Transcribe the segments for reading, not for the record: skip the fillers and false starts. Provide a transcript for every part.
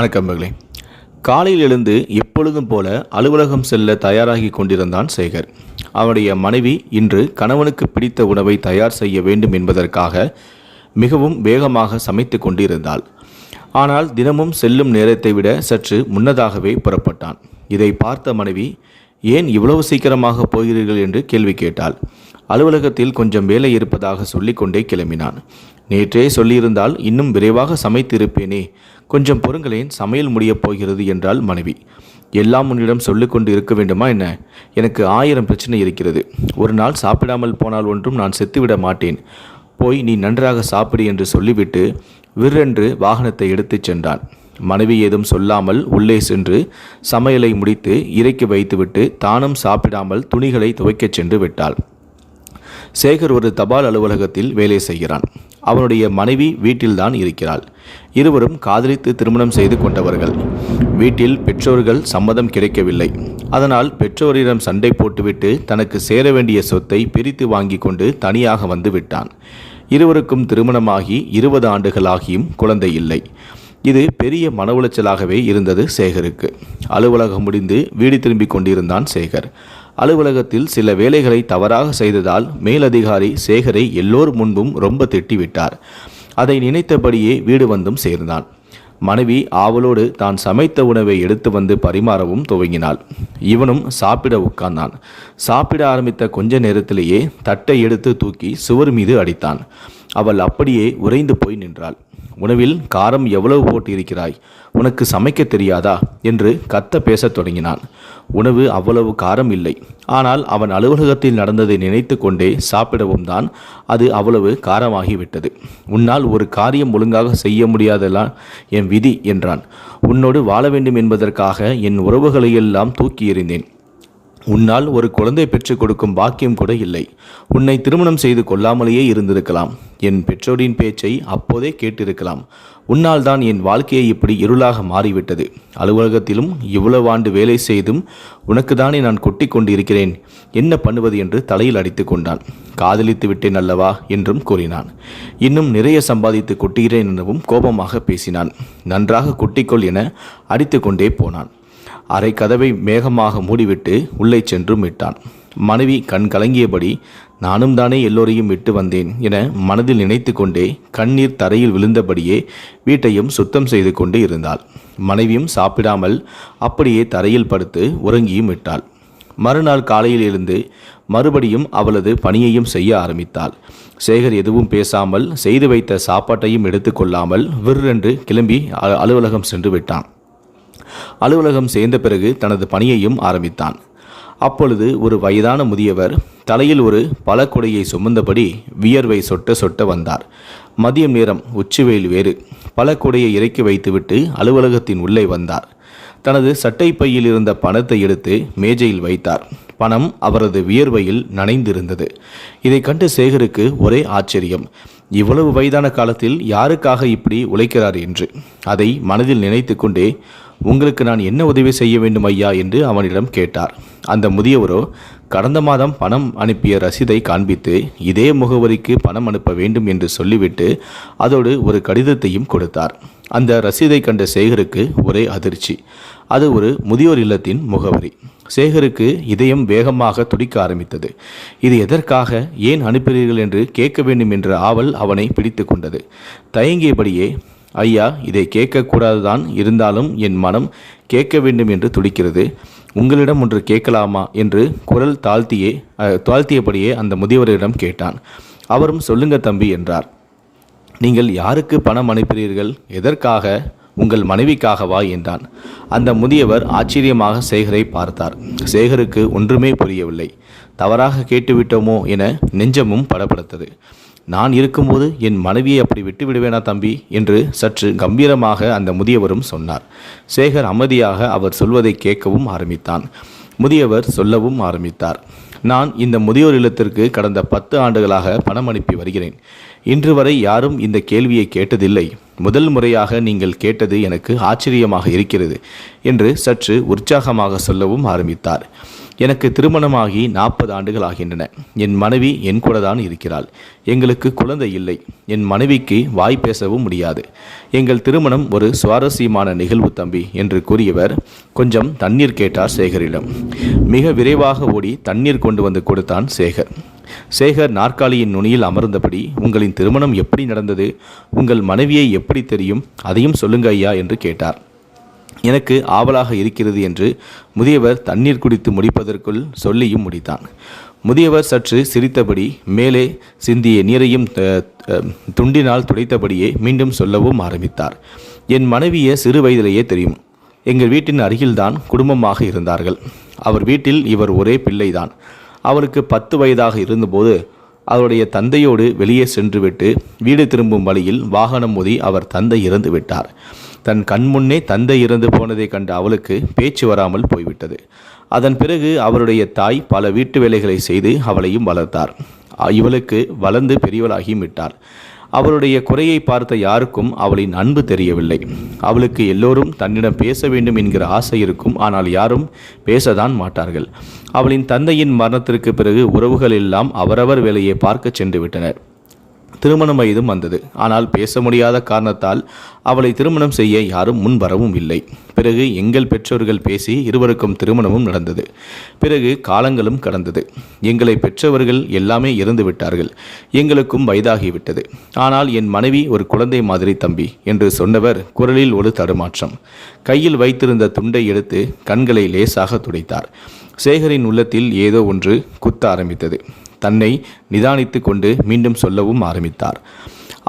வணக்கம் மகளே. காலையில் எழுந்து எப்பொழுதும் போல அலுவலகம் செல்ல தயாராகி கொண்டிருந்தான் சேகர். அவனுடைய மனைவி இன்று கணவனுக்கு பிடித்த உணவை தயார் செய்ய வேண்டும் என்பதற்காக மிகவும் வேகமாக சமைத்து கொண்டிருந்தாள். ஆனால் தினமும் செல்லும் நேரத்தை விட சற்று முன்னதாகவே புறப்பட்டான். இதை பார்த்த மனைவி, ஏன் இவ்வளவு சீக்கிரமாக போகிறீர்கள் என்று கேள்வி கேட்டாள். அலுவலகத்தில் கொஞ்சம் வேலை இருப்பதாக சொல்லிக்கொண்டே கிளம்பினான். நேற்றே சொல்லியிருந்தால் இன்னும் விரைவாக சமைத்து இருப்பேனே, கொஞ்சம் பொறுங்களேன், சமையல் முடியப் போகிறது என்றாள் மனைவி. எல்லாம் உன்னிடம் சொல்லிக்கொண்டு இருக்க வேண்டுமா என்ன? எனக்கு 1000 பிரச்சனை இருக்கிறது. ஒரு நாள் சாப்பிடாமல் போனால் ஒன்றும் நான் செத்துவிட மாட்டேன். போய் நீ நன்றாக சாப்பிடு என்று சொல்லிவிட்டு விற்றென்று வாகனத்தை எடுத்துச் சென்றான். மனைவி ஏதும் சொல்லாமல் உள்ளே சென்று சமையலை முடித்து இறக்கி வைத்துவிட்டு தானும் சாப்பிடாமல் துணிகளை துவைக்கச் சென்று விட்டாள். சேகர் ஒரு தபால் அலுவலகத்தில் வேலை செய்கிறான். அவனுடைய மனைவி வீட்டில்தான் இருக்கிறாள். இருவரும் காதலித்து திருமணம் செய்து கொண்டவர்கள். வீட்டில் பெற்றோர்கள் சம்மதம் கிடைக்கவில்லை. அதனால் பெற்றோரிடம் சண்டை போட்டுவிட்டு தனக்கு சேர வேண்டிய சொத்தை பிரித்து வாங்கி கொண்டு தனியாக வந்து விட்டான். இருவருக்கும் திருமணமாகி 20 ஆண்டுகளாகியும் குழந்தை இல்லை. இது பெரிய மன உளைச்சலாகவே இருந்தது சேகருக்கு. அலுவலகம் முடிந்து வீடு திரும்பி கொண்டிருந்தான் சேகர். அலுவலகத்தில் சில வேலைகளை தவறாக செய்ததால் மேலதிகாரி சேகரை எல்லோர் முன்பும் ரொம்ப திட்டிவிட்டார். அதை நினைத்தபடியே வீடு வந்தும் சேர்ந்தான். மனைவி ஆவலோடு தான் சமைத்த உணவை எடுத்து வந்து பரிமாறவும் துவங்கினாள். இவனும் சாப்பிட உட்கார்ந்தான். சாப்பிட ஆரம்பித்த கொஞ்ச நேரத்திலேயே தட்டை எடுத்து தூக்கி சுவர் மீது அடித்தான். அவள் அப்படியே உறைந்து போய் நின்றாள். உணவில் காரம் எவ்வளவு போட்டு இருக்கிறாய்? உனக்கு சமைக்க தெரியாதா என்று கத்த பேசத் தொடங்கினான். உணவு அவ்வளவு காரம் இல்லை. ஆனால் அவன் அலுவலகத்தில் நடந்ததை நினைத்து கொண்டே சாப்பிடவும் தான் அது அவ்வளவு காரமாகிவிட்டது. உன்னால் ஒரு காரியம் ஒழுங்காக செய்ய முடியாதெல்லாம் என் விதி என்றான். உன்னோடு வாழ வேண்டும் என்பதற்காக என் உறவுகளையெல்லாம் தூக்கி எறிந்தேன். உன்னால் ஒரு குழந்தை பெற்றுக் கொடுக்கும் பாக்கியம் கூட இல்லை. உன்னை திருமணம் செய்து கொள்ளாமலேயே இருந்திருக்கலாம். என் பெற்றோரின் பேச்சை அப்போதே கேட்டிருக்கலாம். உன்னால் தான் என் வாழ்க்கையை இப்படி இருளாக மாறிவிட்டது. அலுவலகத்திலும் இவ்வளவு ஆண்டு வேலை செய்தும் உனக்கு தானே நான் கொட்டி கொண்டிருக்கிறேன். என்ன பண்ணுவது என்று தலையில் அடித்து கொண்டான். காதலித்து விட்டேன் அல்லவா என்றும் கூறினான். இன்னும் நிறைய சம்பாதித்து கொட்டுகிறேன் எனவும் கோபமாக பேசினான். நன்றாக கொட்டிக்கொள் என அடித்து கொண்டே போனான். அரை கதவை மேகமாக மூடிவிட்டு உள்ளே சென்றும் விட்டான். மனைவி கண் கலங்கியபடி, நானும் தானே எல்லோரையும் விட்டு வந்தேன் என மனதில் நினைத்து கொண்டே கண்ணீர் தரையில் விழுந்தபடியே வீட்டையும் சுத்தம் செய்து கொண்டு இருந்தாள். மனைவியும் சாப்பிடாமல் அப்படியே தரையில் படுத்து உறங்கியும் விட்டாள். மறுநாள் காலையில் எழுந்து மறுபடியும் அவளது பணியையும் செய்ய ஆரம்பித்தாள். சேகர் எதுவும் பேசாமல் செய்து வைத்த சாப்பாட்டையும் எடுத்துக்கொள்ளாமல் விற்றென்று கிளம்பி அலுவலகம் சென்று விட்டான். அலுவலகம் சேர்ந்த பிறகு தனது பணியையும் ஆரம்பித்தான். அப்பொழுது ஒரு வயதான முதியவர் தலையில் ஒரு பழக்குடையை சுமந்தபடி வியர்வை சொட்ட சொட்ட வந்தார். மதியம் நேரம், உச்சிவெயில் வேறு. பழக்குடையை இறக்கி வைத்துவிட்டு அலுவலகத்தின் உள்ளே வந்தார். தனது சட்டை பையில் இருந்த பணத்தை எடுத்து மேஜையில் வைத்தார். பணம் அவரது வியர்வையில் நனைந்திருந்தது. இதை கண்டு சேகருக்கு ஒரே ஆச்சரியம். இவ்வளவு வயதான காலத்தில் யாருக்காக இப்படி உழைக்கிறார் என்று அதை மனதில் நினைத்து கொண்டே, உங்களுக்கு நான் என்ன உதவி செய்ய வேண்டும் ஐயா என்று அவனிடம் கேட்டார். அந்த முதியவரோ கடந்த மாதம் பணம் அனுப்பிய ரசீதை காண்பித்து இதே முகவரிக்கு பணம் அனுப்ப வேண்டும் என்று சொல்லிவிட்டு அதோடு ஒரு கடிதத்தையும் கொடுத்தார். அந்த ரசீதை கண்ட சேகருக்கு ஒரே அதிர்ச்சி. அது ஒரு முதியோர் இல்லத்தின் முகவரி. சேகருக்கு இதயம் வேகமாக துடிக்க ஆரம்பித்தது. இது எதற்காக, ஏன் அனுப்பினீர்கள் என்று கேட்க வேண்டும் என்ற ஆவல் அவனை பிடித்து கொண்டது. தயங்கியபடியே, ஐயா, இதை கேட்கக்கூடாதுதான், இருந்தாலும் என் மனம் கேட்க வேண்டும் என்று துடிக்கிறது. உங்களிடம் ஒன்று கேட்கலாமா என்று குரல் தாழ்த்தியபடியே அந்த முதியவரிடம் கேட்டான். அவரும் சொல்லுங்க தம்பி என்றார். நீங்கள் யாருக்கு பணம் அனுப்பினீர்கள்? எதற்காக? உங்கள் மனைவிக்காகவா என்றான். அந்த முதியவர் ஆச்சரியமாக சேகரை பார்த்தார். சேகருக்கு ஒன்றுமே புரியவில்லை. தவறாக கேட்டுவிட்டோமோ என நெஞ்சமும் படபடத்தது. நான் இருக்கும்போது என் மனைவியை அப்படி விட்டு விடுவேனா தம்பி என்று சற்று கம்பீரமாக அந்த முதியவரும் சொன்னார். சேகர் அமைதியாக அவர் சொல்வதை கேட்கவும் ஆரம்பித்தான். முதியவர் சொல்லவும் ஆரம்பித்தார். நான் இந்த முதியோர் இல்லத்திற்கு கடந்த 10 ஆண்டுகளாக பணம் அனுப்பி வருகிறேன். இன்று வரை யாரும் இந்த கேள்வியை கேட்டதில்லை. முதல் முறையாக நீங்கள் கேட்டது எனக்கு ஆச்சரியமாக இருக்கிறது என்று சற்று உற்சாகமாக சொல்லவும் ஆரம்பித்தார். எனக்கு திருமணமாகி 40 ஆண்டுகள் ஆகின்றன. என் மனைவி என் கூட தான் இருக்கிறாள். எங்களுக்கு குழந்தை இல்லை. என் மனைவிக்கு வாய் பேசவும் முடியாது. எங்கள் திருமணம் ஒரு சுவாரஸ்யமான நிகழ்வு தம்பி என்று கூறியவர் கொஞ்சம் தண்ணீர் கேட்டார் சேகரிடம். மிக விரைவாக ஓடி தண்ணீர் கொண்டு வந்து கொடுத்தான் சேகர். சேகர் நாற்காலியின் நுனியில் அமர்ந்தபடி, உங்களின் திருமணம் எப்படி நடந்தது? உங்கள் மனைவியை எப்படி தெரியும்? அதையும் சொல்லுங்க ஐயா என்று கேட்டார். எனக்கு ஆவலாக இருக்கிறது என்று முதியவர் தண்ணீர் குடித்து முடிப்பதற்குள் சொல்லியும் முடித்தான். முதியவர் சற்று சிரித்தபடி மேலே சிந்திய நீரையும் துண்டினால் துடைத்தபடியே மீண்டும் சொல்லவும் ஆரம்பித்தார். என் மனைவியை சிறு வயதிலேயே தெரியும். எங்கள் வீட்டின் அருகில்தான் குடும்பமாக இருந்தார்கள். அவர் வீட்டில் இவர் ஒரே பிள்ளைதான். அவருக்கு 10 வயதாக இருந்தபோது அவருடைய தந்தையோடு வெளியே சென்றுவிட்டு வீடு திரும்பும் வழியில் வாகனம் மோதி அவர் தந்தை இறந்து விட்டார். தன் கண்முன்னே தந்தை இறந்து போனதை கண்ட அவளுக்கு பேச்சு வராமல் போய்விட்டது. அதன் பிறகு அவருடைய தாய் பல வீட்டு வேலைகளை செய்து அவளையும் வளர்த்தார். இவளுக்கு வளர்ந்து பெரியவளாகியும் விட்டார். அவளுடைய குறையை பார்த்த யாருக்கும் அவளின் அன்பு தெரியவில்லை. அவளுக்கு எல்லோரும் தன்னிடம் பேச வேண்டும் என்கிற ஆசை இருக்கும். ஆனால் யாரும் பேசதான் மாட்டார்கள். அவளின் தந்தையின் மரணத்திற்கு பிறகு உறவுகள் எல்லாம் அவரவர் வேலையை பார்க்க சென்று விட்டனர். திருமணம் வயதும் வந்தது. ஆனால் பேச முடியாத காரணத்தால் அவளை திருமணம் செய்ய யாரும் முன் வரவும் இல்லை. பிறகு எங்கள் பெற்றோர்கள் பேசி இருவருக்கும் திருமணமும் நடந்தது. பிறகு காலங்களும் கடந்தது. எங்களை பெற்றவர்கள் எல்லாமே இறந்து விட்டார்கள். எங்களுக்கும் வயதாகிவிட்டது. ஆனால் என் மனைவி ஒரு குழந்தை மாதிரி தம்பி என்று சொன்னவர் குரலில் ஒரு தடுமாற்றம். கையில் வைத்திருந்த துண்டை எடுத்து கண்களை லேசாக துடைத்தார். சேகரின் உள்ளத்தில் ஏதோ ஒன்று குத்த ஆரம்பித்தது. தன்னை நிதானித்து கொண்டு மீண்டும் சொல்லவும் ஆரம்பித்தார்.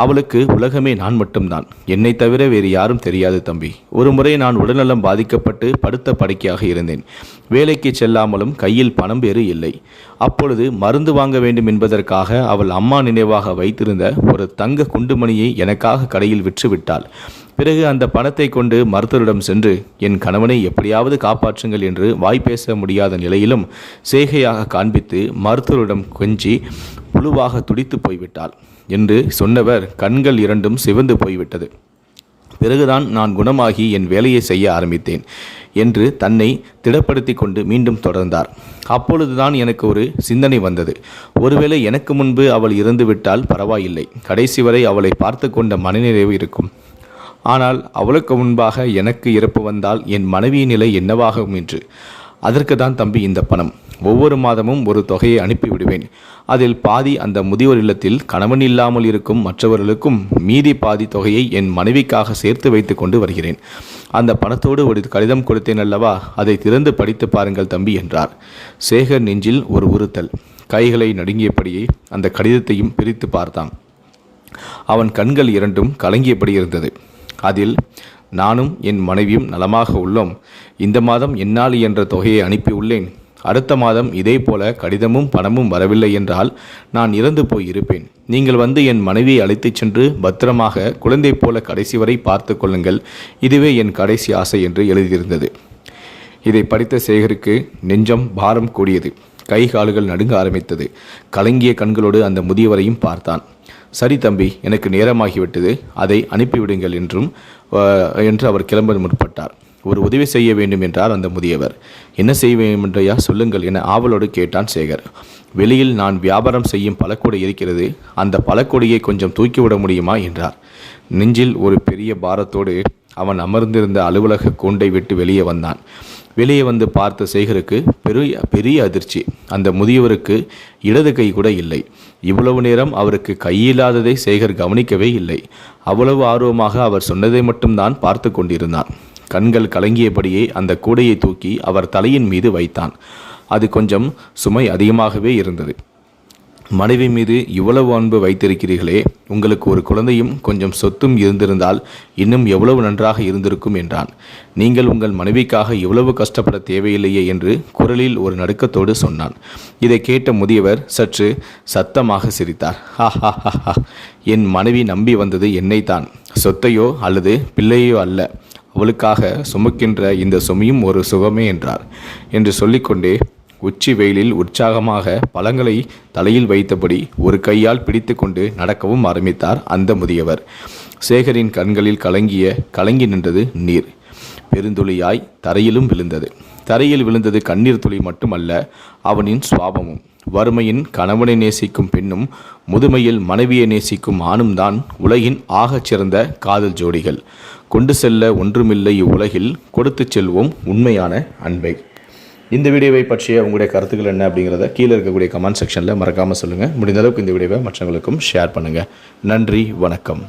அவளுக்கு உலகமே நான் மட்டும்தான். என்னை தவிர வேறு யாரும் தெரியாது தம்பி. ஒரு முறை நான் உடல்நலம் பாதிக்கப்பட்டு படுத்த படுக்கையாக இருந்தேன். வேலைக்கு செல்லாமலும் கையில் பணம் வேறு இல்லை. அப்பொழுது மருந்து வாங்க வேண்டும் என்பதற்காக அவள் அம்மா நினைவாக வைத்திருந்த ஒரு தங்க குண்டுமணியை எனக்காக கடையில் விற்றுவிட்டாள். பிறகு அந்த பணத்தை கொண்டு மருத்துவரிடம் சென்று என் கணவனை எப்படியாவது காப்பாற்றுங்கள் என்று வாய் பேச முடியாத நிலையிலும் சேகையாக காண்பித்து மருத்துவரிடம் கொஞ்சி புழுவாக துடித்து போய்விட்டாள் என்று சொன்னவர் கண்கள் இரண்டும் சிவந்து போய்விட்டது. பிறகுதான் நான் குணமாகி என் வேலையை செய்ய ஆரம்பித்தேன் என்று தன்னை திடப்படுத்தி கொண்டு மீண்டும் தொடர்ந்தார். அப்பொழுதுதான் எனக்கு ஒரு சிந்தனை வந்தது. ஒருவேளை எனக்கு முன்பு அவள் இறந்துவிட்டால் பரவாயில்லை. கடைசி வரை அவளை பார்த்து கொண்ட மனநிறைவு இருக்கும். ஆனால் அவளுக்கு முன்பாக எனக்கு இறப்பு வந்தால் என் மனைவியின் நிலை என்னவாகும் என்று. அதற்கு தான் தம்பி இந்த பணம். ஒவ்வொரு மாதமும் ஒரு தொகையை அனுப்பிவிடுவேன். அதில் பாதி அந்த முதியோர் இல்லத்தில் கணவன் இல்லாமல் இருக்கும் மற்றவர்களுக்கும், மீதி பாதி தொகையை என் மனைவிக்காக சேர்த்து வைத்து கொண்டு வருகிறேன். அந்த பணத்தோடு ஒரு கடிதம் கொடுத்தேன் அல்லவா, அதை திறந்து படித்து பாருங்கள் தம்பி என்றார். சேகர் நெஞ்சில் ஒரு உறுத்தல். கைகளை நடுங்கியபடியே அந்த கடிதத்தையும் பிரித்து பார்த்தான். அவன் கண்கள் இரண்டும் கலங்கியபடி இருந்தது. அதில் நானும் என் மனைவியும் நலமாக உள்ளோம். இந்த மாதம் என்னால் என்ற தொகையை அனுப்பியுள்ளேன். அடுத்த மாதம் இதே போல கடிதமும் பணமும் வரவில்லை என்றால் நான் இறந்து போய் இருப்பேன். நீங்கள் வந்து என் மனைவியை அழைத்துச் சென்று பத்திரமாக குழந்தை போல கடைசி வரை பார்த்து கொள்ளுங்கள். இதுவே என் கடைசி ஆசை என்று எழுதியிருந்தது. இதை படித்த சேகருக்கு நெஞ்சம் பாரம் கூடியது. கை கால்கள் நடுங்க ஆரம்பித்தது. கலங்கிய கண்களோடு அந்த முதியவரையும் பார்த்தான். சரி தம்பி, எனக்கு நேரமாகிவிட்டது, அதை அனுப்பிவிடுங்கள் என்று அவர் கிளம்ப முற்பட்டார். ஒரு உதவி செய்ய வேண்டும் என்றார் அந்த முதியவர். என்ன செய்ய வேண்டும் என்றையா சொல்லுங்கள் என ஆவலோடு கேட்டான் சேகர். வெளியில் நான் வியாபாரம் செய்யும் பழக்கூடை இருக்கிறது. அந்த பழக்கூடையை கொஞ்சம் தூக்கிவிட முடியுமா என்றார். நெஞ்சில் ஒரு பெரிய பாரத்தோடு அவன் அமர்ந்திருந்த அலுவலக கூண்டை விட்டு வெளியே வந்தான். வெளியே வந்து பார்த்த சேகருக்கு பெரிய அதிர்ச்சி. அந்த முதியவருக்கு இடது கை கூட இல்லை. இவ்வளவு நேரம் அவருக்கு கையில்லாததை சேகர் கவனிக்கவே இல்லை. அவ்வளவு ஆர்வமாக அவர் சொன்னதை மட்டும்தான் பார்த்து கொண்டிருந்தான். கண்கள் கலங்கியபடியே அந்த கூடையை தூக்கி அவர் தலையின் மீது வைத்தான். அது கொஞ்சம் சுமை அதிகமாகவே இருந்தது. மனைவி மீது இவ்வளவு அன்பு வைத்திருக்கிறீர்களே, உங்களுக்கு ஒரு குழந்தையும் கொஞ்சம் சொத்தும் இருந்திருந்தால் இன்னும் எவ்வளவு நன்றாக இருந்திருக்கும் என்றான். நீங்கள் உங்கள் மனைவிக்காக இவ்வளவு கஷ்டப்பட தேவையில்லையே என்று குரலில் ஒரு நடுக்கத்தோடு சொன்னான். இதை கேட்ட முதியவர் சற்று சத்தமாக சிரித்தார். ஹா, என் மனைவி நம்பி வந்தது என்னைத்தான், சொத்தையோ அல்லது பிள்ளையோ அல்ல. அவளுக்காக சுமக்கின்ற இந்த சுமையும் ஒரு சுகமே என்றார். என்று சொல்லிக்கொண்டே உச்சி வெயிலில் உற்சாகமாக பழங்களை தலையில் வைத்தபடி ஒரு கையால் பிடித்து கொண்டு நடக்கவும் ஆரம்பித்தார் அந்த முதியவர். சேகரின் கண்களில் கலங்கி நின்றது நீர். பெருந்துளியாய் தரையிலும் விழுந்தது. தரையில் விழுந்தது கண்ணீர் துளி மட்டுமல்ல, அவனின் சுவாபமும். வறுமையின் கணவனை நேசிக்கும் பெண்ணும் முதுமையில் மனைவியை நேசிக்கும் ஆணும் தான் உலகின் ஆகச் சிறந்த காதல் ஜோடிகள். கொண்டு செல்ல ஒன்றுமில்லை இவ்வுலகில், கொடுத்து செல்வோம் உண்மையான அன்பை. இந்த வீடியோவை பற்றிய உங்களுடைய கருத்துக்கள் என்ன அப்படிங்கிறத கீழே இருக்கக்கூடிய கமெண்ட் செக்ஷனில் மறக்காமல் சொல்லுங்கள். முடிந்த அளவுக்கு இந்த வீடியோவை மற்றவங்களுக்கும் ஷேர் பண்ணுங்கள். நன்றி, வணக்கம்.